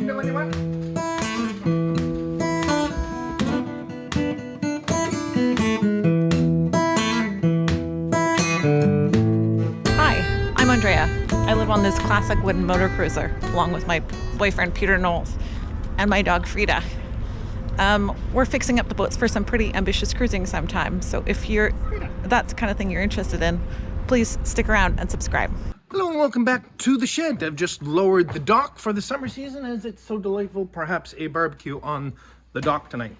you doing, you want? Hi, I'm Andrea. I live on this classic wooden motor cruiser along with my boyfriend Peter Knowles and my dog Frida. We're fixing up the boats for some pretty ambitious cruising sometime, so if that's the kind of thing you're interested in, please stick around and subscribe. Hello and welcome back to the shed. I've just lowered the dock for the summer season as it's so delightful, perhaps a barbecue on the dock tonight.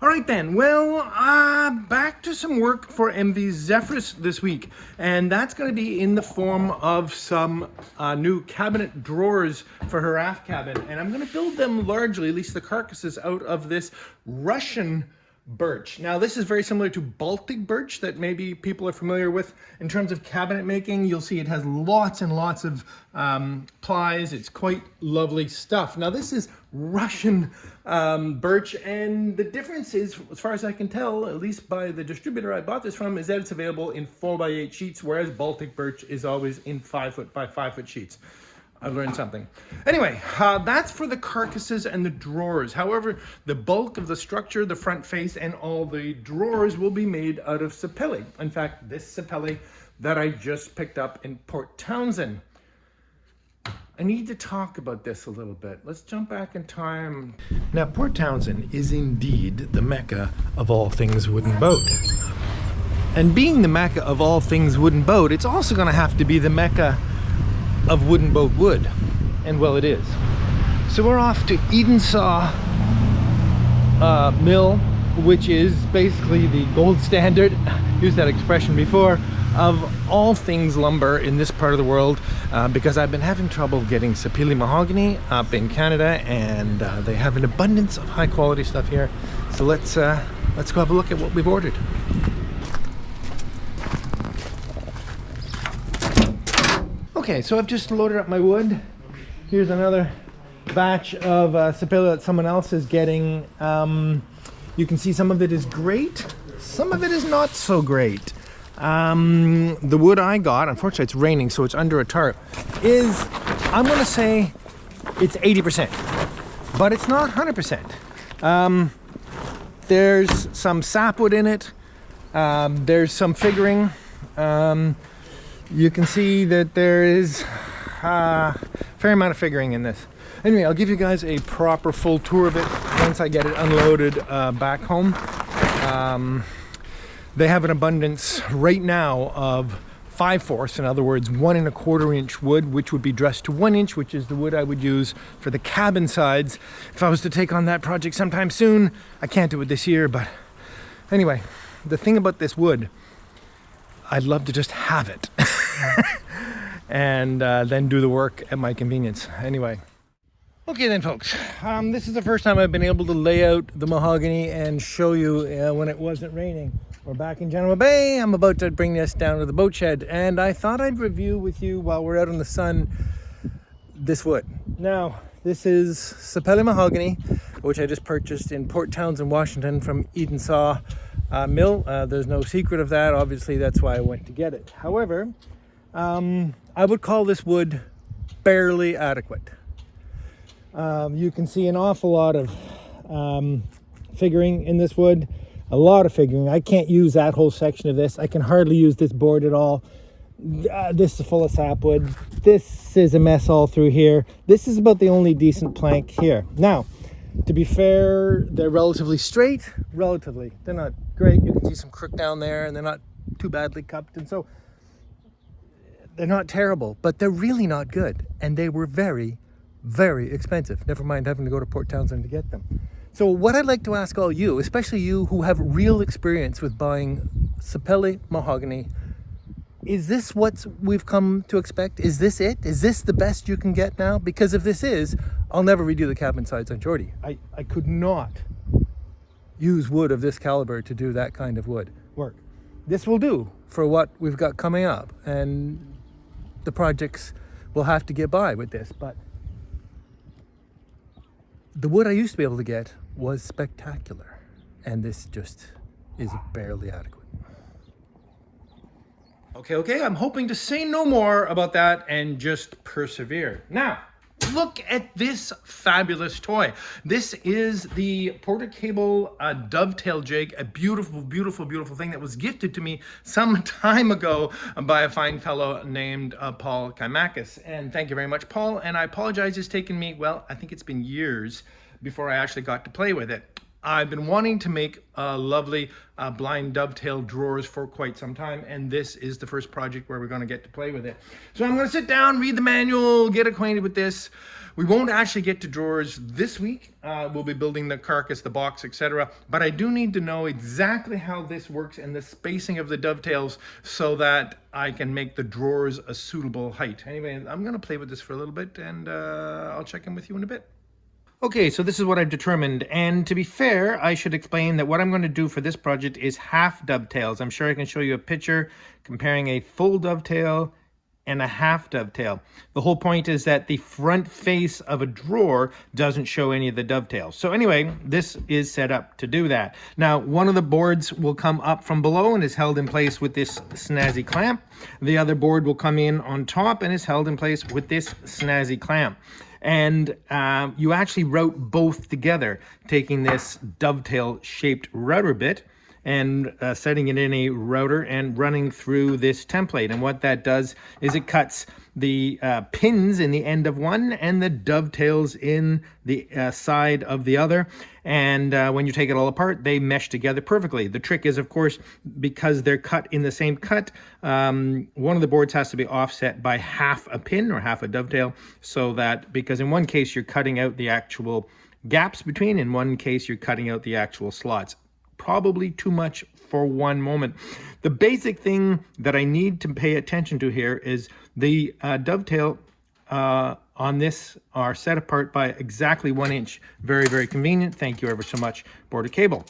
All right then, well, back to some work for MV Zephyrus this week. And that's going to be in the form of some new cabinet drawers for her aft cabin. And I'm going to build them largely, at least the carcasses, out of this Russian birch. Now this is very similar to Baltic birch that maybe people are familiar with in terms of cabinet making. You'll see it has lots and lots of plies. It's quite lovely stuff. Now this is Russian birch, and the difference is, as far as I can tell, at least by the distributor I bought this from, is that it's available in 4x8 sheets, whereas Baltic birch is always in 5 by 5 sheets. I learned something. Anyway, that's for the carcasses and the drawers. However, the bulk of the structure, the front face, and all the drawers will be made out of sapele. In fact, this sapele that I just picked up in Port Townsend. I need to talk about this a little bit. Let's jump back in time. Now, Port Townsend is indeed the mecca of all things wooden boat. And being the mecca of all things wooden boat, it's also going to have to be the mecca of wooden boat wood, and well, it is. So we're off to Edensaw Mill, which is basically the gold standard, used that expression before, of all things lumber in this part of the world, because I've been having trouble getting sapele mahogany up in Canada, and they have an abundance of high quality stuff here. So let's go have a look at what we've ordered. Okay, so I've just loaded up my wood. Here's another batch of sapele that someone else is getting. You can see some of it is great, some of it is not so great. The wood I got, unfortunately it's raining, so it's under a tarp, is, I'm gonna say it's 80%, but it's not 100%. There's some sapwood in it, there's some figuring. You can see that there is a fair amount of figuring in this. Anyway, I'll give you guys a proper full tour of it once I get it unloaded back home. They have an abundance right now of 5/4, in other words 1 1/4 inch wood, which would be dressed to 1 inch, which is the wood I would use for the cabin sides if I was to take on that project sometime soon. I can't do it this year, but anyway, the thing about this wood, I'd love to just have it and then do the work at my convenience. Anyway. Okay then, folks, this is the first time I've been able to lay out the mahogany and show you when it wasn't raining. We're back in Genoa Bay. I'm about to bring this down to the boat shed, and I thought I'd review with you while we're out in the sun this wood. Now, this is sapele mahogany, which I just purchased in Port Townsend, Washington from Edensaw Mill. There's no secret of that. Obviously, that's why I went to get it. However, I would call this wood barely adequate. You can see an awful lot of figuring in this wood, a lot of figuring. I can't use that whole section of this. I can hardly use this board at all. This is full of sapwood. This is a mess all through here. This is about the only decent plank here. Now, to be fair, they're relatively straight. Relatively. They're not great. You can see some crook down there, and they're not too badly cupped. And so they're not terrible, but they're really not good. And they were very, very expensive. Never mind having to go to Port Townsend to get them. So what I'd like to ask all you, especially you who have real experience with buying sapele mahogany, is this what we've come to expect? Is this it? Is this the best you can get now? Because if this is, I'll never redo the cabin sides on Geordie. I could not use wood of this caliber to do that kind of wood work. This will do for what we've got coming up, and the projects will have to get by with this, but the wood I used to be able to get was spectacular, and this just is barely adequate. Okay, I'm hoping to say no more about that and just persevere. Now, Look at this fabulous toy. This is the Porter Cable Dovetail jig, a beautiful, beautiful, beautiful thing that was gifted to me some time ago by a fine fellow named Paul Kaimakis. And thank you very much, Paul. And I apologize, it's taken me, well, I think it's been years before I actually got to play with it. I've been wanting to make lovely blind dovetail drawers for quite some time, and this is the first project where we're going to get to play with it. So I'm going to sit down, read the manual, get acquainted with this. We won't actually get to drawers this week. We'll be building the carcass, the box, etc. But I do need to know exactly how this works and the spacing of the dovetails so that I can make the drawers a suitable height. Anyway, I'm going to play with this for a little bit, and I'll check in with you in a bit. Okay, so this is what I've determined, and to be fair, I should explain that what I'm going to do for this project is half dovetails. I'm sure I can show you a picture comparing a full dovetail and a half dovetail. The whole point is that the front face of a drawer doesn't show any of the dovetails. So anyway, this is set up to do that. Now, one of the boards will come up from below and is held in place with this snazzy clamp. The other board will come in on top and is held in place with this snazzy clamp. And you actually route both together, taking this dovetail shaped router bit and setting it in a router and running through this template. And what that does is it cuts the pins in the end of one and the dovetails in the side of the other. And when you take it all apart, they mesh together perfectly. The trick is, of course, because they're cut in the same cut, one of the boards has to be offset by half a pin or half a dovetail, so that, because in one case you're cutting out the actual gaps between, in one case you're cutting out the actual slots. Probably too much for one moment. The basic thing that I need to pay attention to here is the dovetail on this are set apart by exactly 1 inch. Very, very convenient. Thank you ever so much, Porter Cable.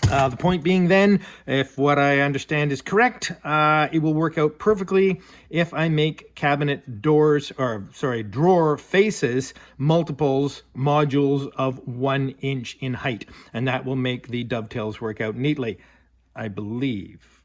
The point being then, if what I understand is correct, it will work out perfectly if I make cabinet doors, or sorry, drawer faces, multiples, modules of 1 inch in height. And that will make the dovetails work out neatly, I believe.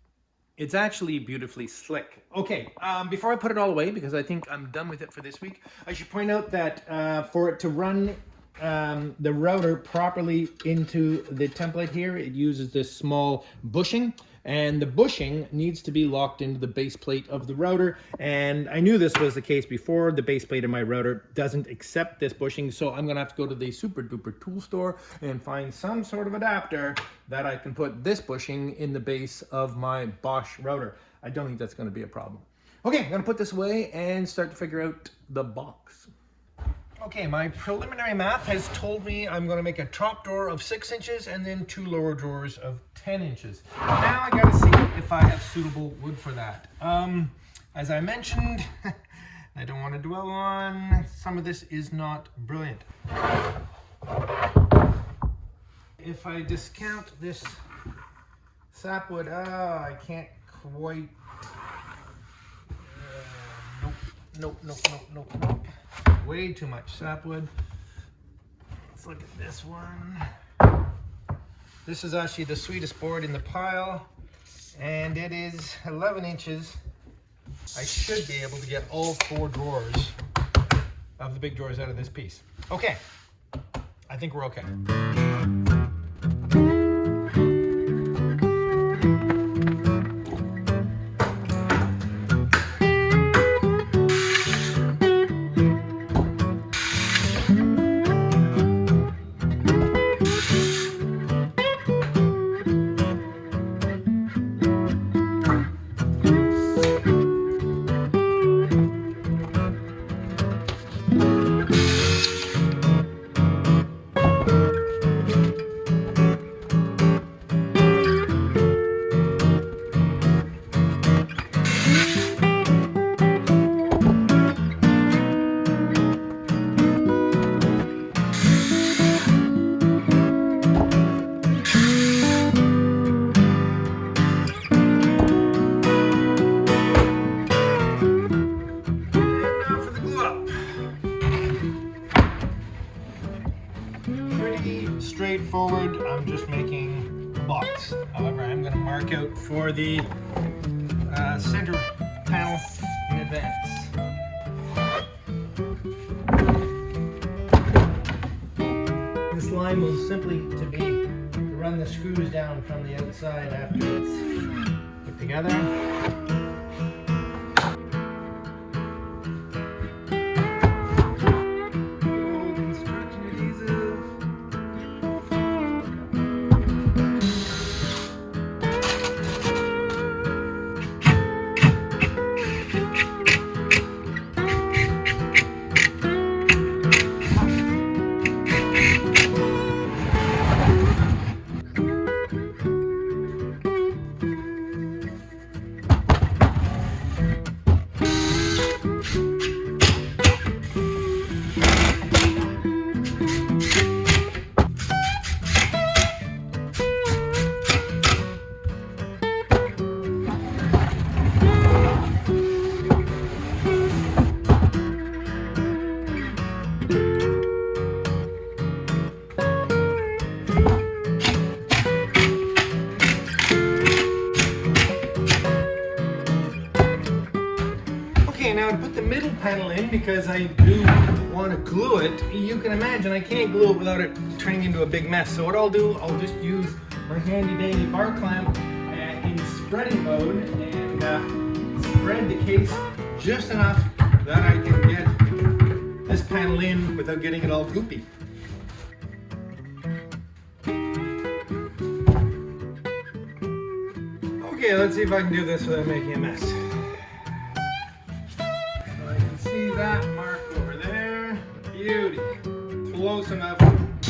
It's actually beautifully slick. Okay, before I put it all away, because I think I'm done with it for this week, I should point out that for it to run the router properly into the template here, it uses this small bushing, and the bushing needs to be locked into the base plate of the router. And I knew this was the case before. The base plate of my router doesn't accept this bushing, so I'm gonna have to go to the super duper tool store and find some sort of adapter that I can put this bushing in the base of my Bosch router. I don't think that's gonna be a problem. Okay, I'm gonna put this away and start to figure out the box. Okay, my preliminary math has told me I'm going to make a top drawer of 6 inches and then 2 lower drawers of 10 inches. Now I got to see if I have suitable wood for that. As I mentioned, I don't want to dwell on, some of this is not brilliant. If I discount this sapwood, I can't quite. Nope. Way too much sapwood. Let's look at this one. This is actually the sweetest board in the pile, and it is 11 inches. I should be able to get all 4 drawers of the big drawers out of this piece. Okay, I think we're okay. Straightforward. I'm just making a box. However, I'm going to mark out for the center panel in advance. line will simply be to run the screws down from the outside after it's put together. Now to put the middle panel in, because I do want to glue it, you can imagine I can't glue it without it turning into a big mess. So what I'll do, I'll just use my handy dandy bar clamp in spreading mode and spread the case just enough that I can get this panel in without getting it all goopy. Okay, let's see if I can do this without making a mess. That mark over there, beauty, close enough. And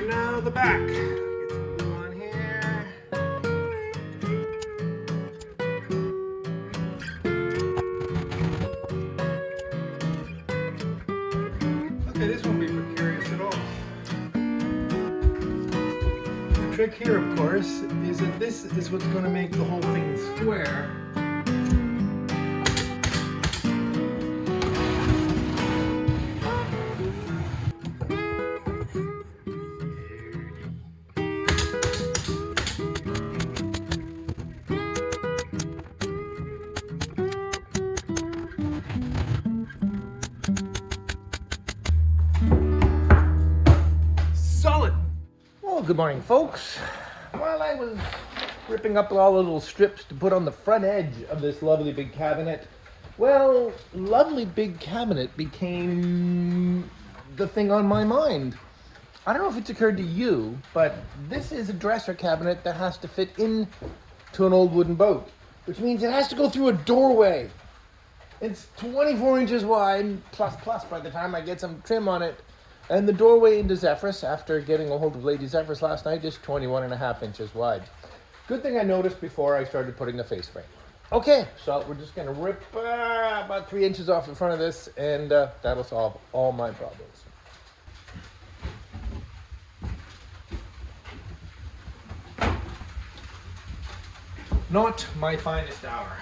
now the back. Get some glue on here. Okay, this won't be precarious at all. The trick here, of course, is that this is what's going to make the whole thing square. Solid! Well, good morning, folks. While I was ripping up all the little strips to put on the front edge of this lovely big cabinet, well, lovely big cabinet became the thing on my mind. I don't know if it's occurred to you, but this is a dresser cabinet that has to fit into an old wooden boat, which means it has to go through a doorway. It's 24 inches wide, plus by the time I get some trim on it. And the doorway into Zephyrus, after getting a hold of Lady Zephyrus last night, is 21.5 inches wide. Good thing I noticed before I started putting the face frame. Okay, so we're just going to rip about 3 inches off the front of this, and that'll solve all my problems. Not my finest hour,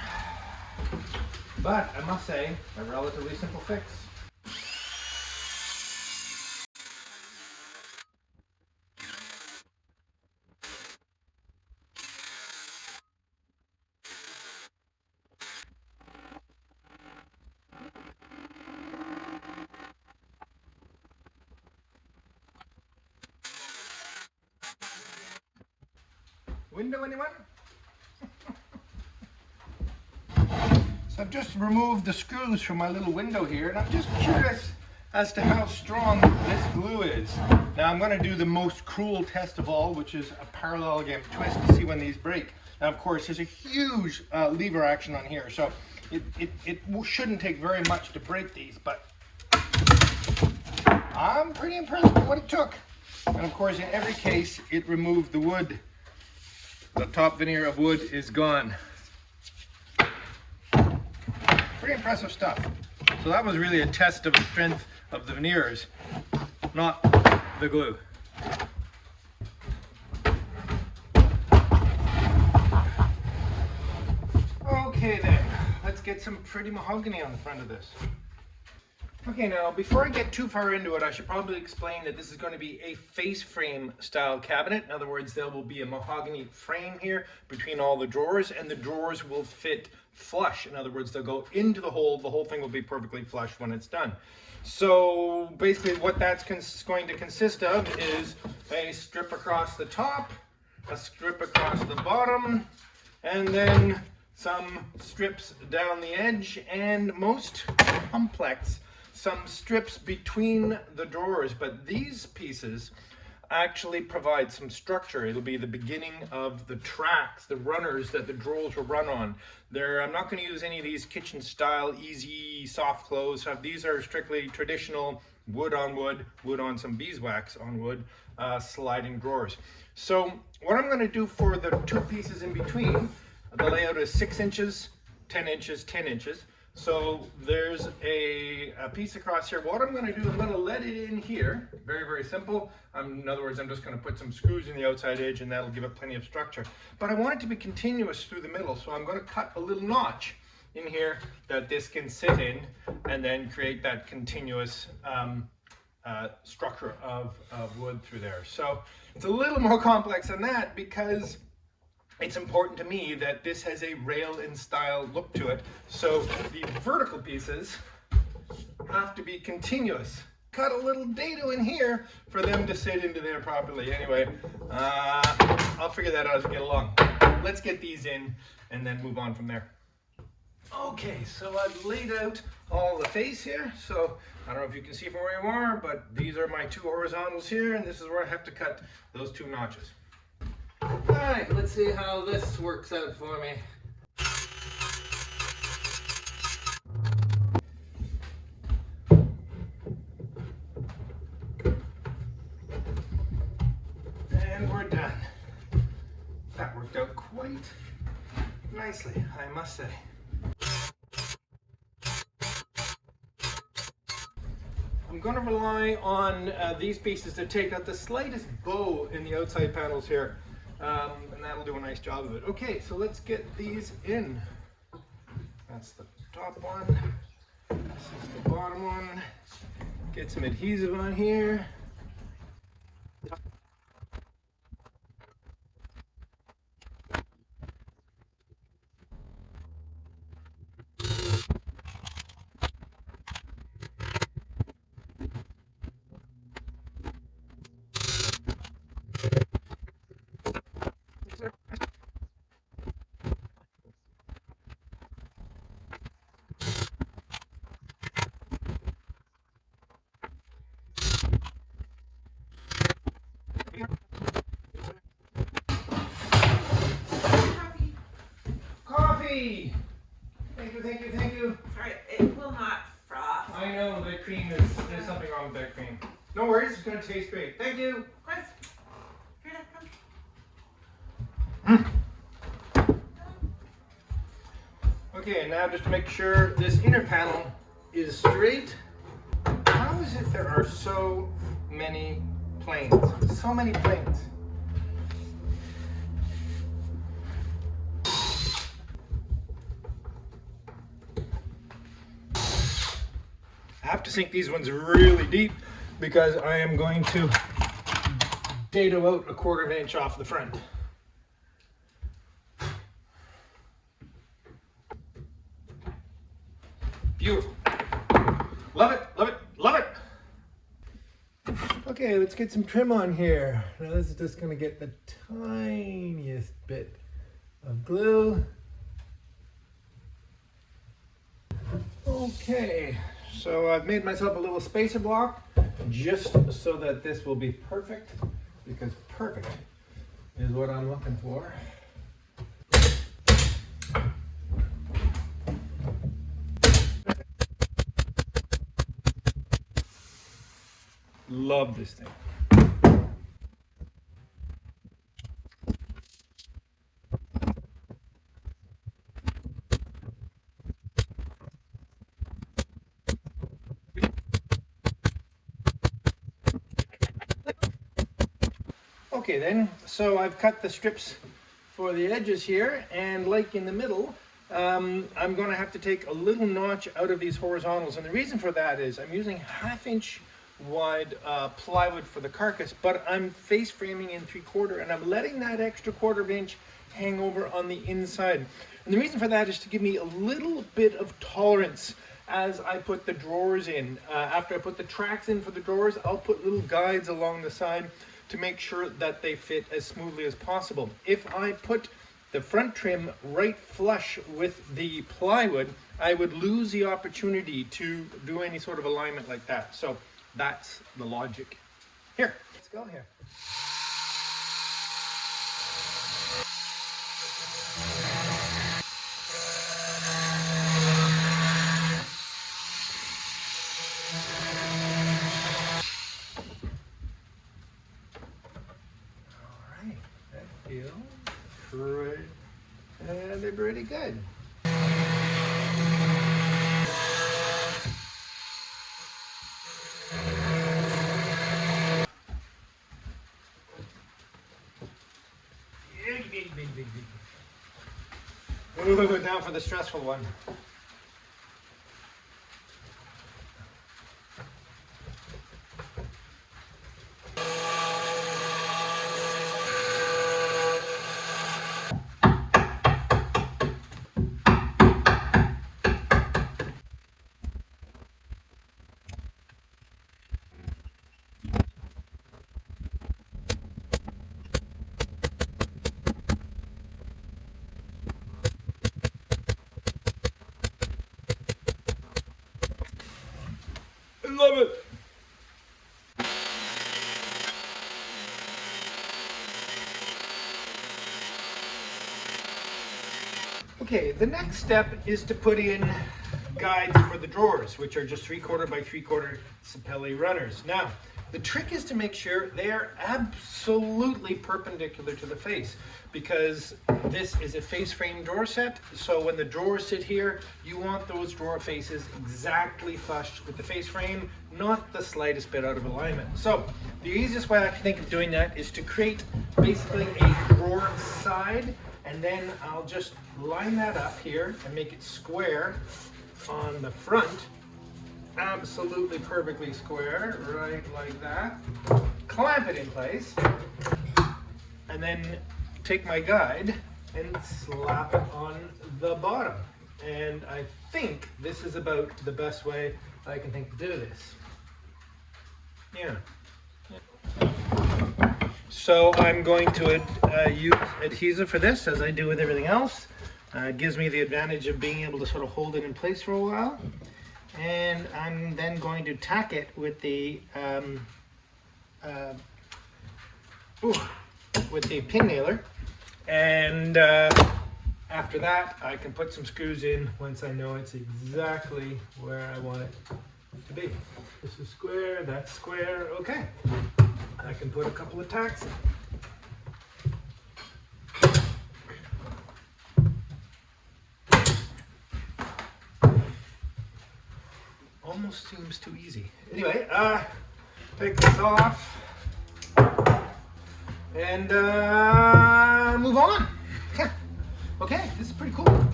but I must say, a relatively simple fix. Window, anyone? So I've just removed the screws from my little window here, and I'm just curious as to how strong this glue is. Now I'm going to do the most cruel test of all, which is a parallelogram twist to see when these break. Now of course there's a huge lever action on here, so it shouldn't take very much to break these, but I'm pretty impressed with what it took. And of course in every case it removed the wood. The top veneer of wood is gone. Pretty impressive stuff. So that was really a test of the strength of the veneers, not the glue. Okay then, let's get some pretty mahogany on the front of this. Okay, now before I get too far into it, I should probably explain that this is going to be a face frame style cabinet. In other words, there will be a mahogany frame here between all the drawers, and the drawers will fit flush. In other words, they'll go into the whole thing will be perfectly flush when it's done. So basically what that's going to consist of is a strip across the top, a strip across the bottom, and then some strips down the edge, and most complex, some strips between the drawers. But these pieces actually provide some structure. It'll be the beginning of the tracks, the runners that the drawers will run on. I'm not going to use any of these kitchen style easy soft close stuff. These are strictly traditional wood on wood, wood on some beeswax on wood, sliding drawers. So what I'm going to do for the two pieces in between, the layout is 6 inches, 10 inches, 10 inches. So there's a piece across here. What I'm going to do, I'm going to let it in here. Very, very simple. In other words, I'm just going to put some screws in the outside edge, and that'll give it plenty of structure. But I want it to be continuous through the middle, so I'm going to cut a little notch in here that this can sit in, and then create that continuous structure of wood through there. So it's a little more complex than that, because it's important to me that this has a rail-in style look to it. So the vertical pieces have to be continuous. Cut a little dado in here for them to sit into there properly. Anyway, I'll figure that out as we get along. Let's get these in and then move on from there. Okay, so I've laid out all the face here. So I don't know if you can see from where you are, but these are my two horizontals here, and this is where I have to cut those two notches. Alright, let's see how this works out for me. And we're done. That worked out quite nicely, I must say. I'm going to rely on these pieces to take out the slightest bow in the outside panels here. And that'll do a nice job of it. Okay, so let's get these in. That's the top one. This is the bottom one. Get some adhesive on here. Coffee! Thank you, thank you, thank you. Sorry, it will not froth. I know the cream is, there's something wrong with that cream. No worries, it's going to taste great. Thank you. Chris, here, come. Okay, now just to make sure this inner panel is straight. How is it there are so many planes? So many planes. I have to sink these ones really deep because I am going to dado out a 1/4 inch off the front. Beautiful. Love it, love it, love it. Okay, let's get some trim on here. Now this is just gonna get the tiniest bit of glue. Okay, so I've made myself a little spacer block just so that this will be perfect, because perfect is what I'm looking for. Love this thing. Okay then, so I've cut the strips for the edges here, and like in the middle, I'm going to have to take a little notch out of these horizontals, and the reason for that is I'm using 1/2 inch wide plywood for the carcass, but I'm face framing in 3/4, and I'm letting that extra 1/4 inch hang over on the inside. And the reason for that is to give me a little bit of tolerance as I put the drawers in. After I put the tracks in for the drawers, I'll put little guides along the side to make sure that they fit as smoothly as possible. If I put the front trim right flush with the plywood, I would lose the opportunity to do any sort of alignment like that. So that's the logic. Here, let's go here. They're pretty good. Big. Ooh, now for the stressful one. I love it. Okay, the next step is to put in guides for the drawers, which are just 3/4 by 3/4 Sapelli runners. Now, the trick is to make sure they are absolutely perpendicular to the face, because this is a face frame drawer set. So when the drawers sit here, you want those drawer faces exactly flush with the face frame, not the slightest bit out of alignment. So the easiest way I can think of doing that is to create basically a drawer side, and then I'll just line that up here and make it square on the front. Absolutely perfectly square, right like that. Clamp it in place, and then take my guide and slap it on the bottom. And I think this is about the best way I can think to do this. Yeah. So I'm going to use adhesive for this, as I do with everything else. It gives me the advantage of being able to sort of hold it in place for a while. And I'm then going to tack it with the pin nailer, and after that I can put some screws in once I know it's exactly where I want it to be. This is square, that's square. Okay, I can put a couple of tacks in. Almost seems too easy. Anyway, take this off and move on. Okay, this is pretty cool.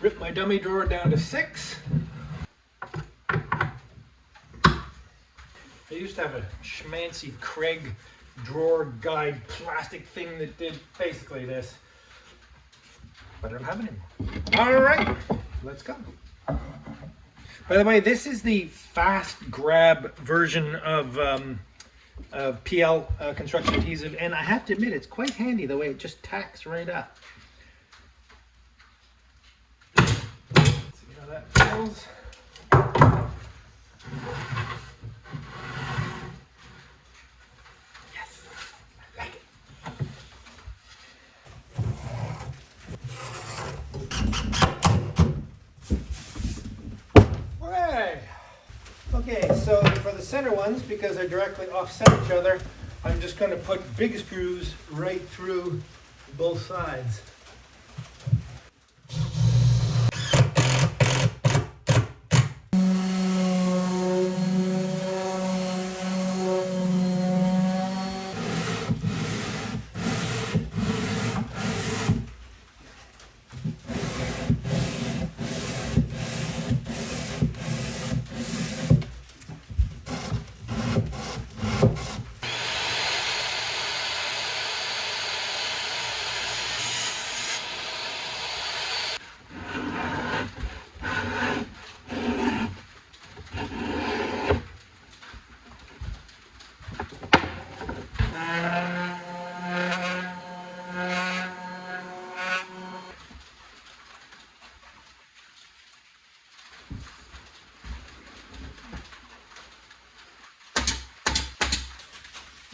Rip my dummy drawer down to 6. I used to have a schmancy Craig drawer guide plastic thing that did basically this, but I don't have it anymore. All right, let's go. By the way, this is the fast grab version of PL construction adhesive, and I have to admit it's quite handy the way it just tacks right up. Let's see how that feels. Yes, I like it. Okay, so for the center ones, because they're directly offset each other, I'm just going to put big screws right through both sides.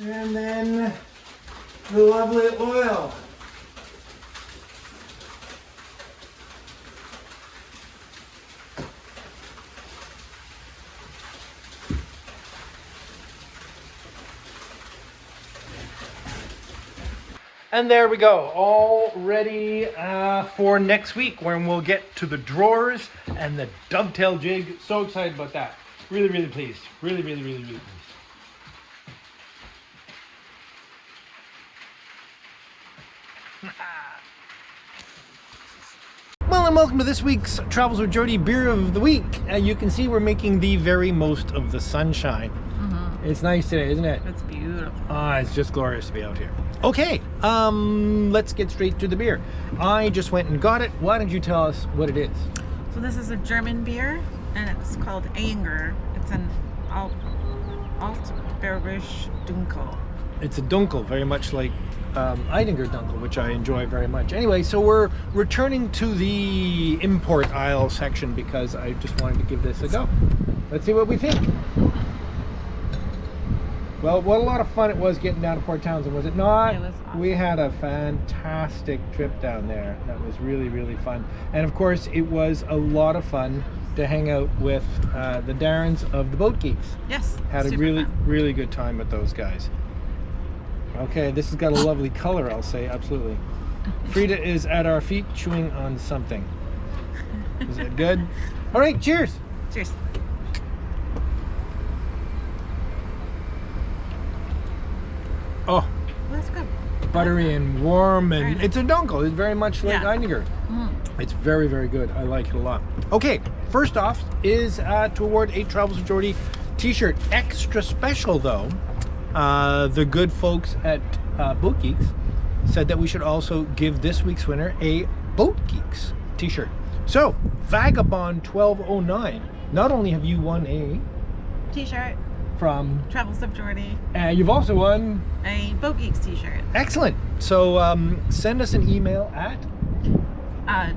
And then the lovely oil. And there we go, all ready for next week when we'll get to the drawers and the dovetail jig. So excited about that. Really, really pleased. Really, really, really, really pleased. Well, and welcome to this week's Travels with Geordie Beer of the Week. You can see we're making the very most of the sunshine. It's nice today, isn't it? It's beautiful. It's just glorious to be out here. Okay, let's get straight to the beer. I just went and got it. Why don't you tell us what it is? So this is a German beer, and it's called Anger. It's an Altbergisch Dunkel. It's a Dunkel, very much like Eidinger Dunkel, which I enjoy very much. Anyway, so we're returning to the import aisle section because I just wanted to give this a go. Let's see what we think. Well, what a lot of fun it was getting down to Port Townsend, was it not? It was awesome. We had a fantastic trip down there. That was really, really fun. And of course, it was a lot of fun to hang out with the Darrens of the Boat Geeks. Yes. Had a super really, fun. really good time with those guys. Okay, this has got a lovely color, I'll say, absolutely. Frida is at our feet chewing on something. Is it good? All right, cheers. Cheers. Oh, Well, that's good. buttery and warm, Very and nice. it's a Dunkel. It's very much like Yeah. Eidinger. It's very, very good. I like it a lot. Okay, first off is to award a Travels with Geordie t-shirt. Extra special though, the good folks at Boat Geeks said that we should also give this week's winner a Boat Geeks t-shirt. So, Vagabond 1209, not only have you won a T-shirt. from, Travels with Geordie. you've also won. A Boat Geeks T-shirt. Excellent. So send us an email at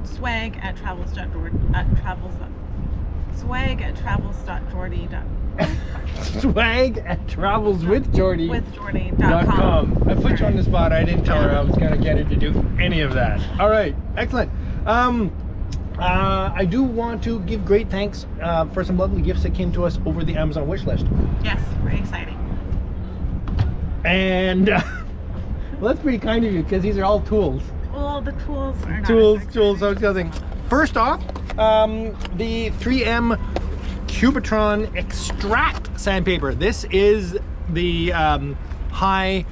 Swag at travels.geordie. Swag at travels.geordie. swag at travelswithgeordie.com. With Geordie.com. I put you on the spot. I didn't tell her I was going to get her to do any of that. All right, excellent. I do want to give great thanks for some lovely gifts that came to us over the Amazon wish list. Yes, very exciting. And well, that's pretty kind of you because these are all tools. Well, the tools are not Tools. as So it's the other thing. First off, the 3M Cubitron Extract sandpaper. This is the high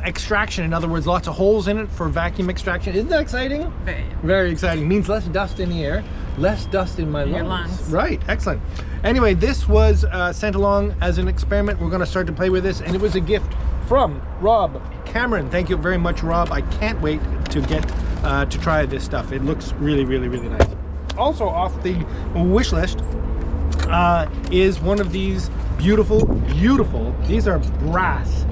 extraction. In other words, lots of holes in it for vacuum extraction. Isn't that exciting? Very. Very exciting. Means less dust in the air, less dust in my Your lungs. lungs. Right. Excellent. Anyway, this was sent along as an experiment. We're going to start to play with this, and it was a gift from Rob Cameron. Thank you very much, Rob. I can't wait to get to try this stuff. It looks really, really, really nice. Also off the wish list is one of these beautiful, these are brass,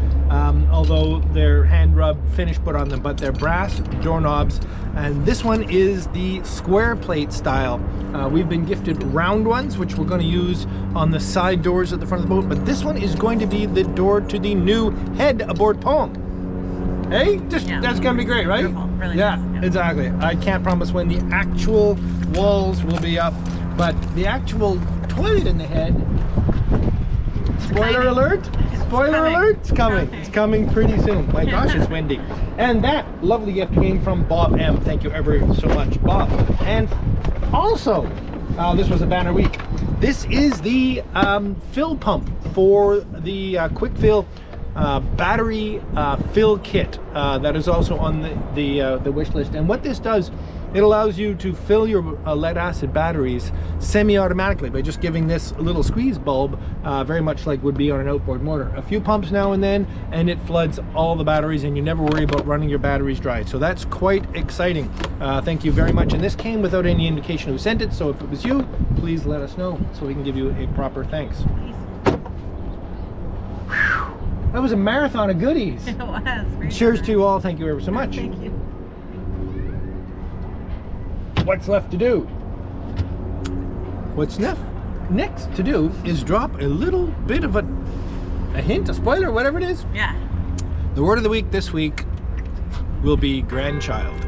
although they're hand rub finish put on them, but they're brass doorknobs, and this one is the square plate style. We've been gifted round ones, which we're going to use on the side doors at the front of the boat, but this one is going to be the door to the new head aboard poem. Hey, just Yeah. that's gonna be great, right? Beautiful. Really yeah, nice. Yeah. exactly. I can't promise when the actual walls will be up, but the actual toilet in the head. Spoiler Exciting. alert! Spoiler coming. alert! It's coming. Okay. It's coming pretty soon. My gosh, it's windy. And that lovely gift came from Bob M. Thank you ever so much, Bob. And also, this was a banner week. This is the fill pump for the quick fill battery fill kit that is also on the wish list. And what this does, it allows you to fill your lead acid batteries semi-automatically by just giving this little squeeze bulb, very much like would be on an outboard motor. A few pumps now and then, and it floods all the batteries, and you never worry about running your batteries dry. So that's quite exciting. Thank you very much. And this came without any indication who sent it, so if it was you, please let us know so we can give you a proper thanks. Please. That was a marathon of goodies. It was. Very Cheers good. to you all. Thank you ever so much. Thank you. What's left to do? What's next to do is drop a little bit of a A hint, a spoiler, whatever it is. Yeah. The word of the week this week will be grandchild.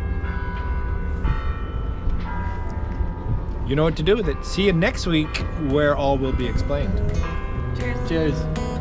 You know what to do with it. See you next week where all will be explained. Cheers. Cheers.